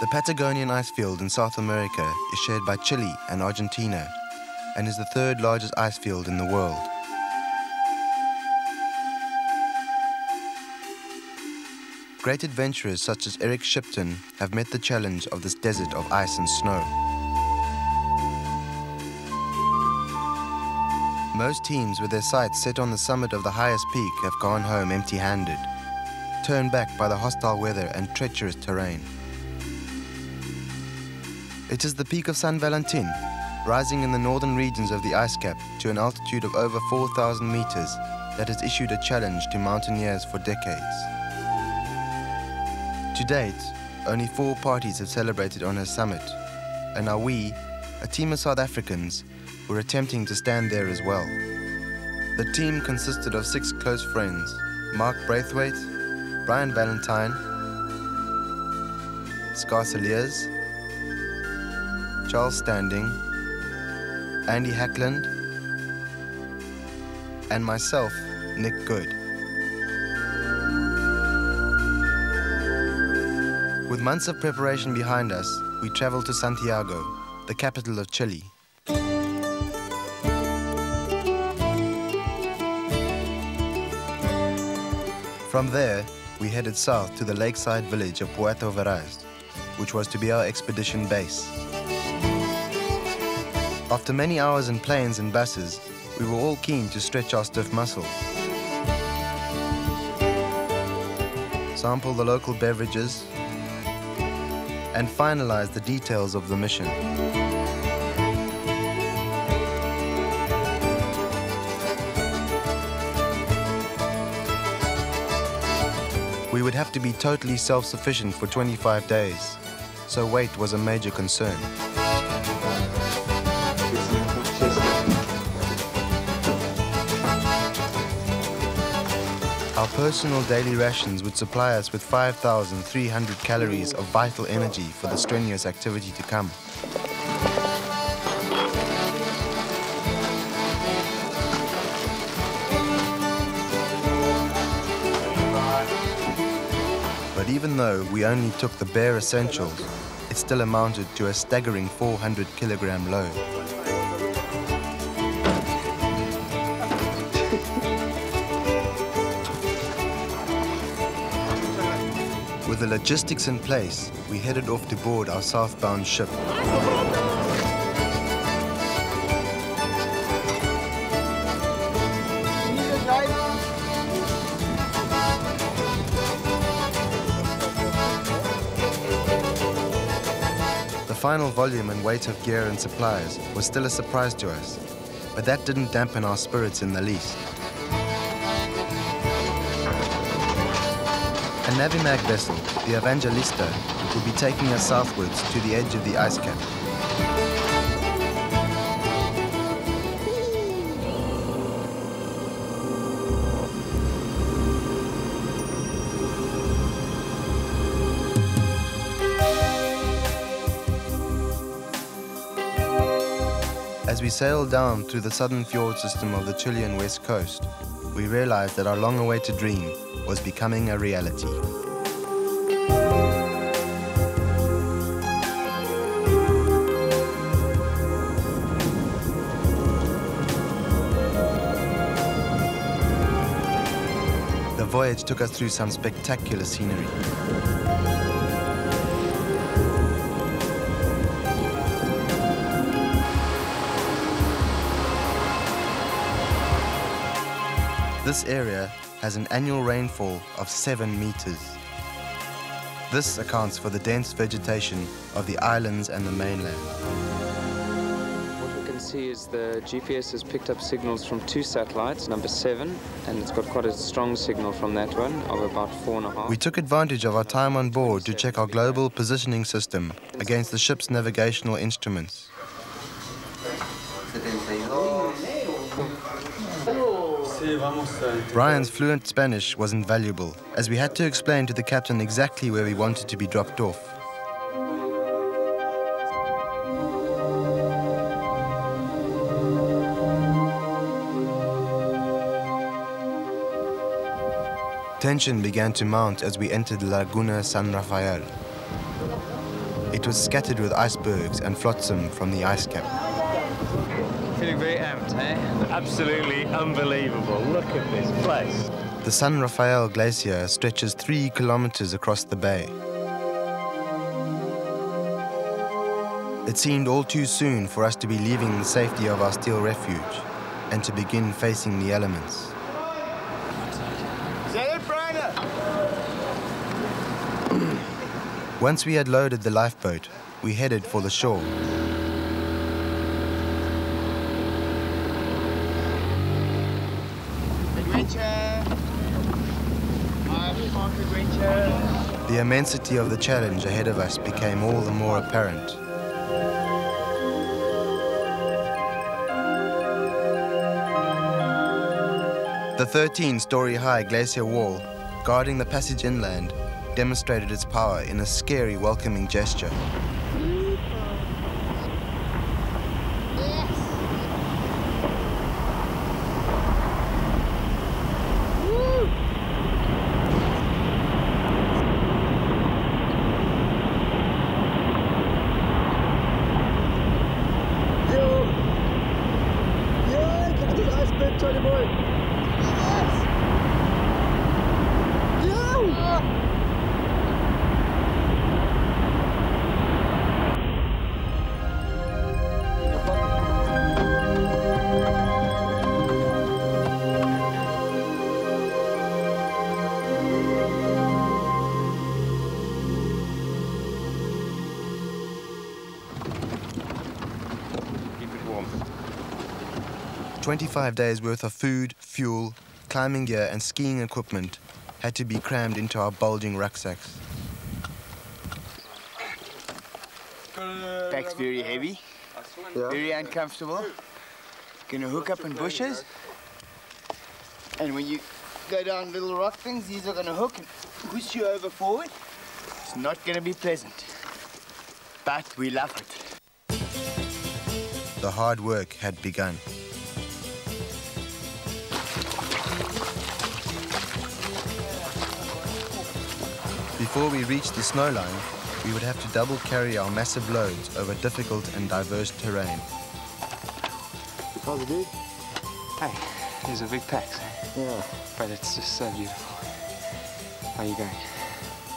The Patagonian icefield in South America is shared by Chile and Argentina and is the third largest icefield in the world. Great adventurers such as Eric Shipton have met the challenge of this desert of ice and snow. Most teams with their sights set on the summit of the highest peak have gone home empty-handed, turned back by the hostile weather and treacherous terrain. It is the peak of San Valentin, rising in the northern regions of the ice cap to an altitude of over 4,000 meters, that has issued a challenge to mountaineers for decades. To date, only 4 parties have celebrated on her summit, and now we, a team of South Africans, were attempting to stand there as well. The team consisted of 6 close friends: Mark Braithwaite, Brian Valentine, Scar Cilliers, Charles Standing, Andy Hackland, and myself, Nick Good. With months of preparation behind us, we traveled to Santiago, the capital of Chile. From there, we headed south to the lakeside village of Puerto Varas, which was to be our expedition base. After many hours in planes and buses, we were all keen to stretch our stiff muscles, sample the local beverages, and finalize the details of the mission. We would have to be totally self-sufficient for 25 days, so weight was a major concern. Our personal daily rations would supply us with 5,300 calories of vital energy for the strenuous activity to come. But even though we only took the bare essentials, it still amounted to a staggering 400-kilogram load. With the logistics in place, we headed off to board our southbound ship. The final volume and weight of gear and supplies was still a surprise to us, but that didn't dampen our spirits in the least. A Navimag vessel, the Evangelista, will be taking us southwards to the edge of the ice cap. As we sailed down through the southern fjord system of the Chilean west coast, we realized that our long-awaited dream was becoming a reality. The voyage took us through some spectacular scenery. This area has an annual rainfall of 7 meters. This accounts for the dense vegetation of the islands and the mainland. What we can see is the GPS has picked up signals from 2 satellites, number 7, and it's got quite a strong signal from that one of about 4.5. We took advantage of our time on board to check our global positioning system against the ship's navigational instruments. Brian's fluent Spanish was invaluable, as we had to explain to the captain exactly where we wanted to be dropped off. Tension began to mount as we entered Laguna San Rafael. it was scattered with icebergs and flotsam from the ice cap. Feeling very amped, eh? Absolutely unbelievable. Look at this place. The San Rafael Glacier stretches 3 kilometers across the bay. It seemed all too soon for us to be leaving the safety of our steel refuge and to begin facing the elements. Is that it, Brian? Once we had loaded the lifeboat, we headed for the shore. The immensity of the challenge ahead of us became all the more apparent. The 13-story-high glacier wall, guarding the passage inland, demonstrated its power in a scary, welcoming gesture. Keep it warm. 25 days worth of food, fuel, climbing gear and skiing equipment had to be crammed into our bulging rucksacks. Pack's very heavy, very uncomfortable. Gonna hook up in bushes. And when you go down little rock things, these are gonna hook and push you over forward. It's not gonna be pleasant, but we love it. The hard work had begun. Before we reached the snow line, we would have to double carry our massive loads over difficult and diverse terrain. How's it do? Hey, these are big packs, eh? Yeah. But it's just so beautiful. How are you going?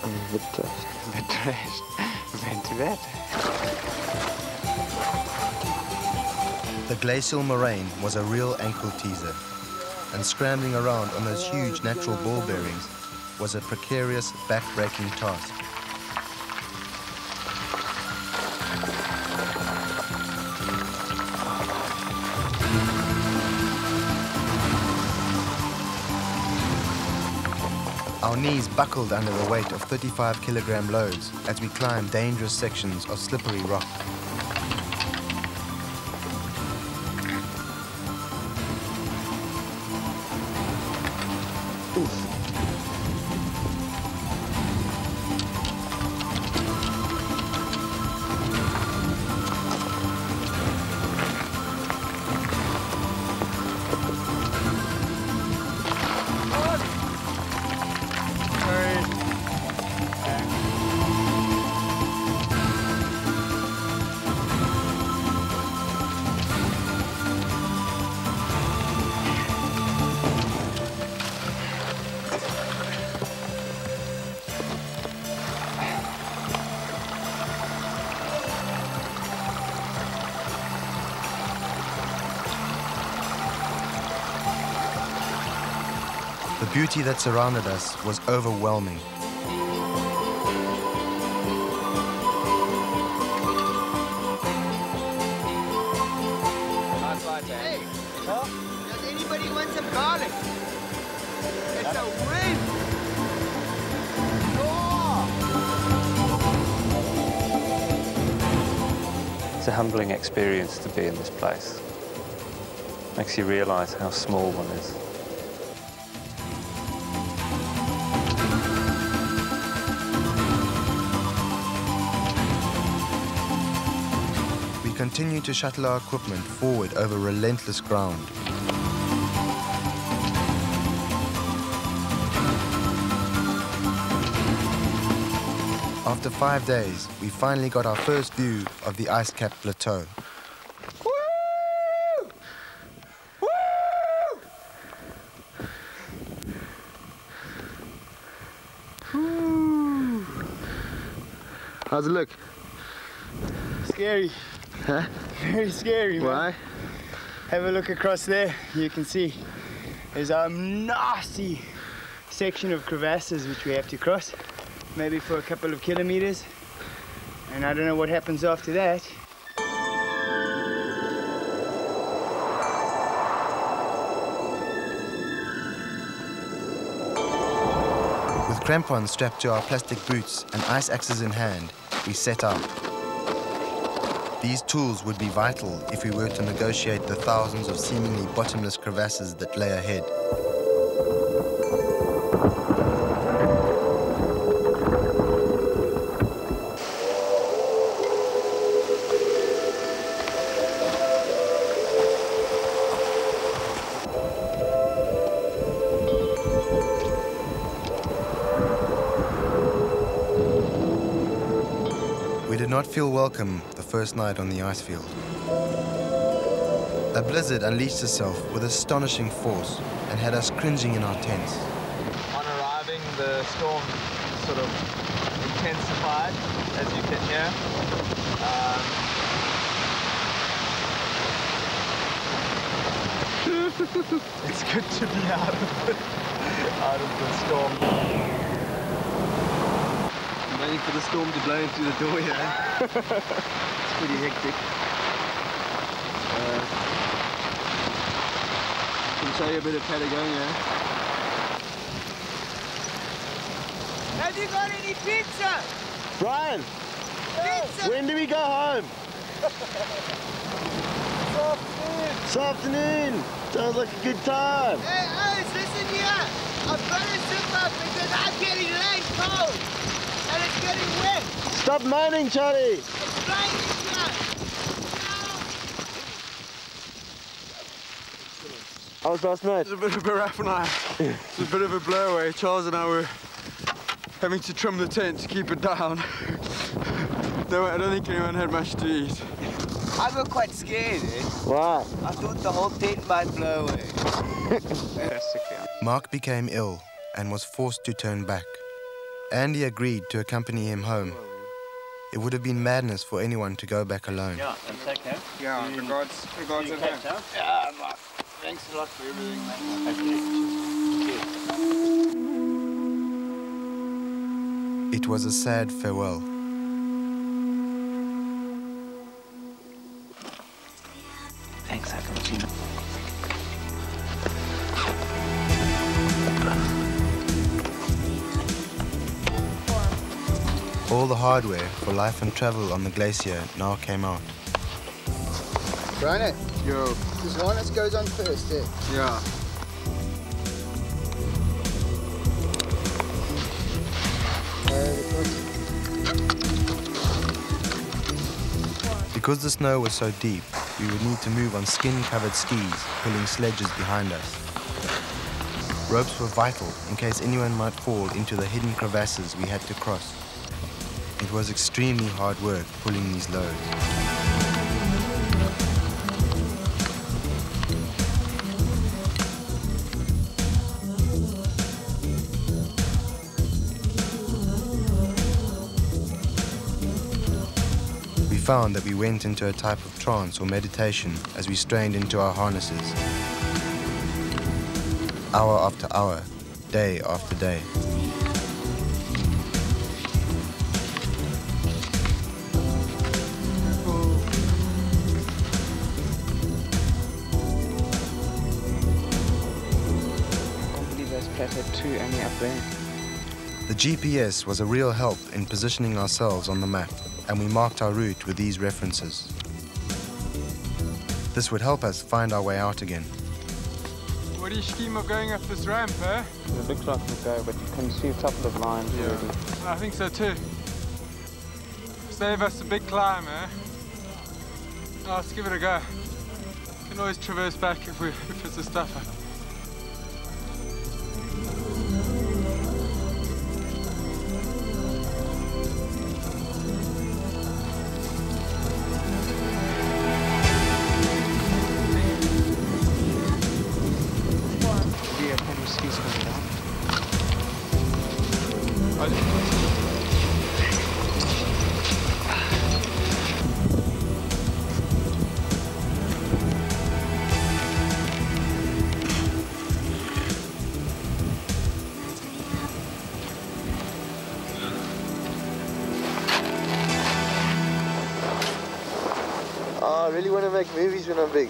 I'm a bit tough. A bit trashed. Been to that. The glacial moraine was a real ankle teaser, and scrambling around on those huge natural ball bearings was a precarious, back-breaking task. Our knees buckled under the weight of 35-kilogram loads as we climbed dangerous sections of slippery rock. The beauty that surrounded us was overwhelming. Hey, does anybody want some garlic? It's a win! It's a humbling experience to be in this place. Makes you realise how small one is. We continued to shuttle our equipment forward over relentless ground. After 5 days, we finally got our first view of the ice-capped plateau. Woo! Woo! How's it look? Scary. Huh? Very scary, man. Why? Have a look across there. You can see there's a nasty section of crevasses which we have to cross, maybe for a couple of kilometers. And I don't know what happens after that. With crampons strapped to our plastic boots and ice axes in hand, we set out. These tools would be vital if we were to negotiate the thousands of seemingly bottomless crevasses that lay ahead. We did not feel welcome the first night on the ice field. A blizzard unleashed itself with astonishing force and had us cringing in our tents. On arriving, the storm sort of intensified, as you can hear. It's good to be out of the storm. I'm waiting for the storm to blow in through the door here. It's pretty hectic. Can show you a bit of Patagonia. Have you got any pizza? Brian, Pizza! when do we go home? This afternoon. Sounds like a good time. Hey, Oz, listen here. I've got to zip up because I'm getting late cold. And it's getting wet. Stop moaning, Charlie. It's raining here. How was last night? It was a bit of a rough night. It was a bit of a blowaway. Charles and I were having to trim the tent to keep it down. I don't think anyone had much to eat. I got quite scared, eh? Why? I thought the whole tent might blow away. Mark became ill and was forced to turn back. Andy agreed to accompany him home. It would have been madness for anyone to go back alone. Yeah, that's okay. Yeah, regards of him. Yeah, Mark. Thanks a lot for everything, man. It was a sad farewell. Thanks, I can see you. All the hardware for life and travel on the glacier now came out. Brian, Yo. this harness goes on first, eh? Yeah. Because the snow was so deep, we would need to move on skin-covered skis, pulling sledges behind us. Ropes were vital in case anyone might fall into the hidden crevasses we had to cross. It was extremely hard work pulling these loads. We found that we went into a type of trance or meditation as we strained into our harnesses. Hour after hour, day after day. Plateau 2 only up there. The GPS was a real help in positioning ourselves on the map, and we marked our route with these references. This would help us find our way out again. What do you scheme of going up this ramp, eh? It looks like we go, but you can see a couple of lines already. I think so too. Save us a big climb, eh? Oh, let's give it a go. Can always traverse back if it's a stuffer. skis coming down. I really want to make movies when I'm big.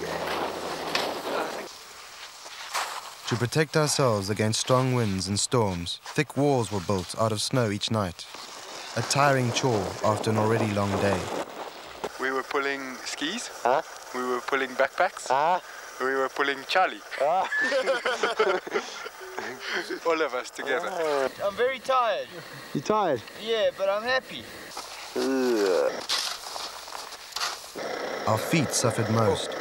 To protect ourselves against strong winds and storms, thick walls were built out of snow each night. A tiring chore after an already long day. We were pulling skis. Huh? We were pulling backpacks. Ah. We were pulling Charlie. Ah. All of us together. I'm very tired. You tired? Yeah, but I'm happy. Our feet suffered most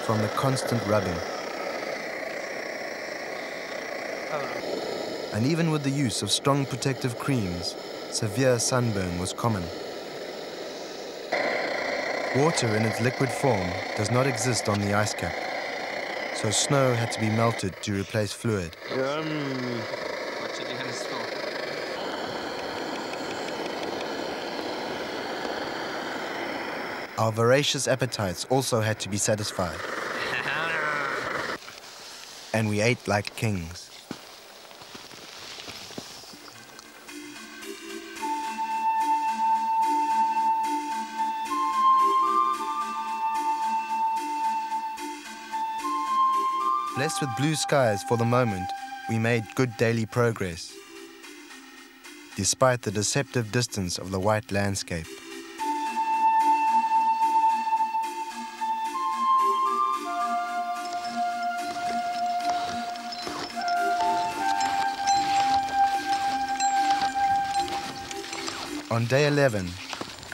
from the constant rubbing. And even with the use of strong protective creams, severe sunburn was common. Water in its liquid form does not exist on the ice cap, so snow had to be melted to replace fluid. What you doing this for? Our voracious appetites also had to be satisfied. And we ate like kings. Blessed with blue skies for the moment, we made good daily progress, despite the deceptive distance of the white landscape. On day 11,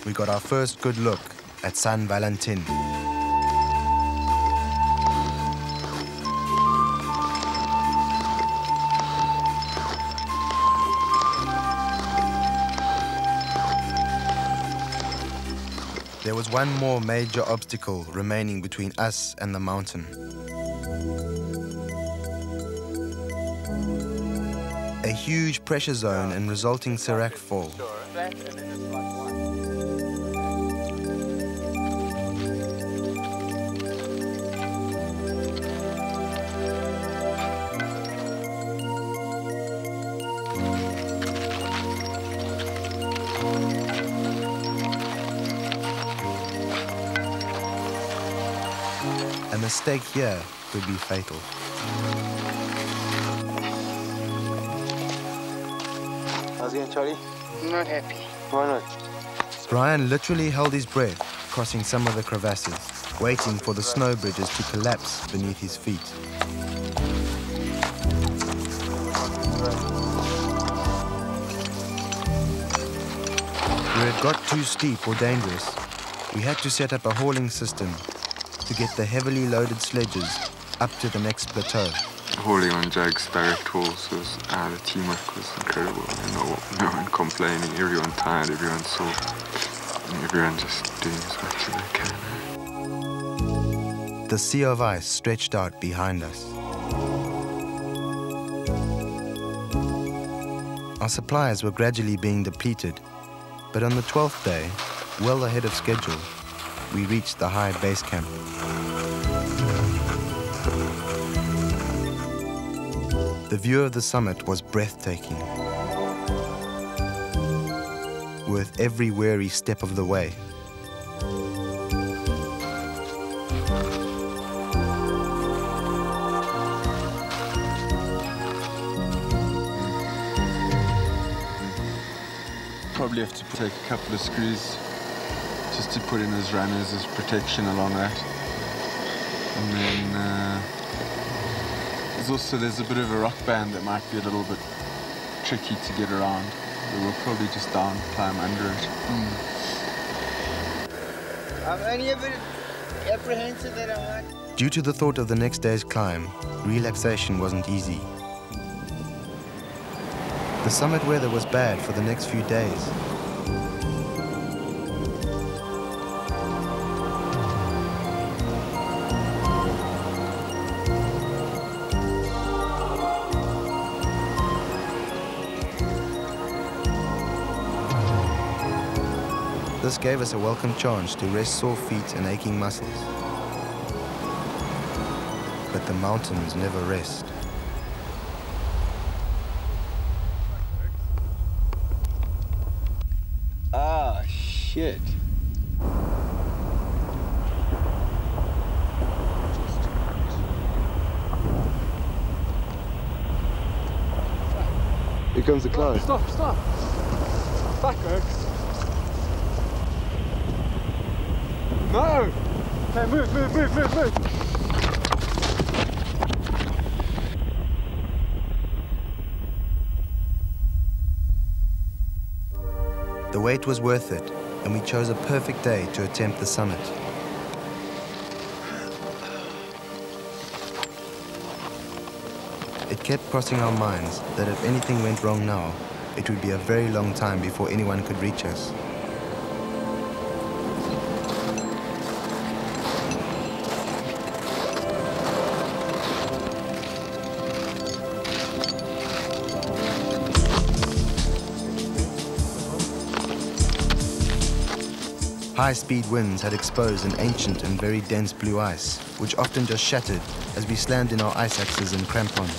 we got our first good look at San Valentin. There was one more major obstacle remaining between us and the mountain. A huge pressure zone and resulting serac fall. A mistake here could be fatal. How's it going, Charlie? Not happy. Why not? Brian literally held his breath, crossing some of the crevasses, waiting for the snow bridges to collapse beneath his feet. Where it got too steep or dangerous, we had to set up a hauling system to get the heavily loaded sledges up to the next plateau. Hauling on Jag's direct hauls was, the teamwork was incredible. No one complaining, everyone tired, everyone sore, and everyone just doing as much as they can. The sea of ice stretched out behind us. Our supplies were gradually being depleted, but on the 12th day, well ahead of schedule, we reached the high base camp. The view of the summit was breathtaking, worth every weary step of the way. Probably have to take a couple of screws just to put in as runners as protection along that. And then there's a bit of a rock band that might be a little bit tricky to get around. But we'll probably just climb under it. I'm only a bit apprehensive that I might. Due to the thought of the next day's climb, relaxation wasn't easy. The summit weather was bad for the next few days. This gave us a welcome chance to rest sore feet and aching muscles. But the mountains never rest. Ah, shit. Here comes the climb. Stop, stop. Back, Rex. No! Okay, move. The wait was worth it, and we chose a perfect day to attempt the summit. It kept crossing our minds that if anything went wrong now, it would be a very long time before anyone could reach us. High-speed winds had exposed an ancient and very dense blue ice, which often just shattered as we slammed in our ice axes and crampons.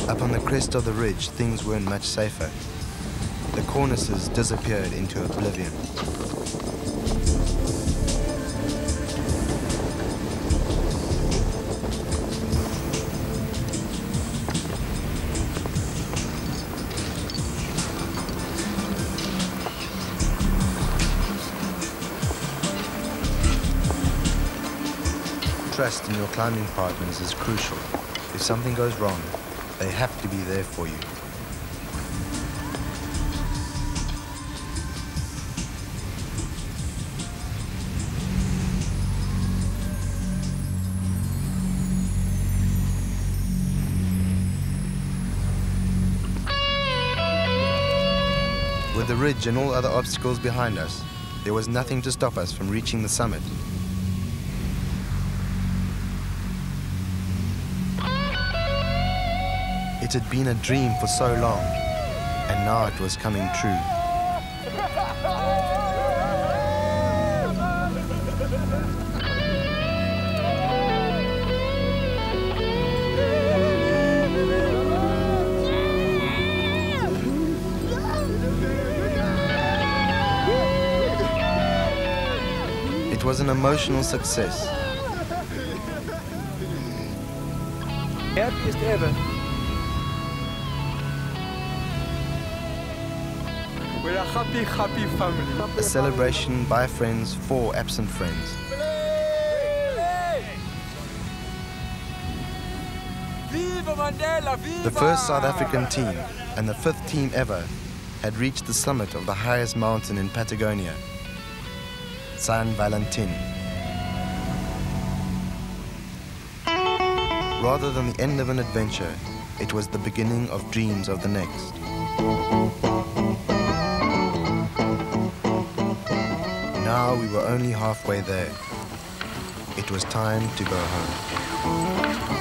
Up on the crest of the ridge, things weren't much safer. The cornices disappeared into oblivion. Trust in your climbing partners is crucial. If something goes wrong, they have to be there for you. With the ridge and all other obstacles behind us, there was nothing to stop us from reaching the summit. It had been a dream for so long, and now it was coming true. It was an emotional success. Happiest ever. We're a happy, happy family. A celebration by friends for absent friends. Viva Mandela, viva! The first South African team, and the 5th team ever, had reached the summit of the highest mountain in Patagonia, San Valentin. Rather than the end of an adventure, it was the beginning of dreams of the next. Now we were only halfway there. It was time to go home.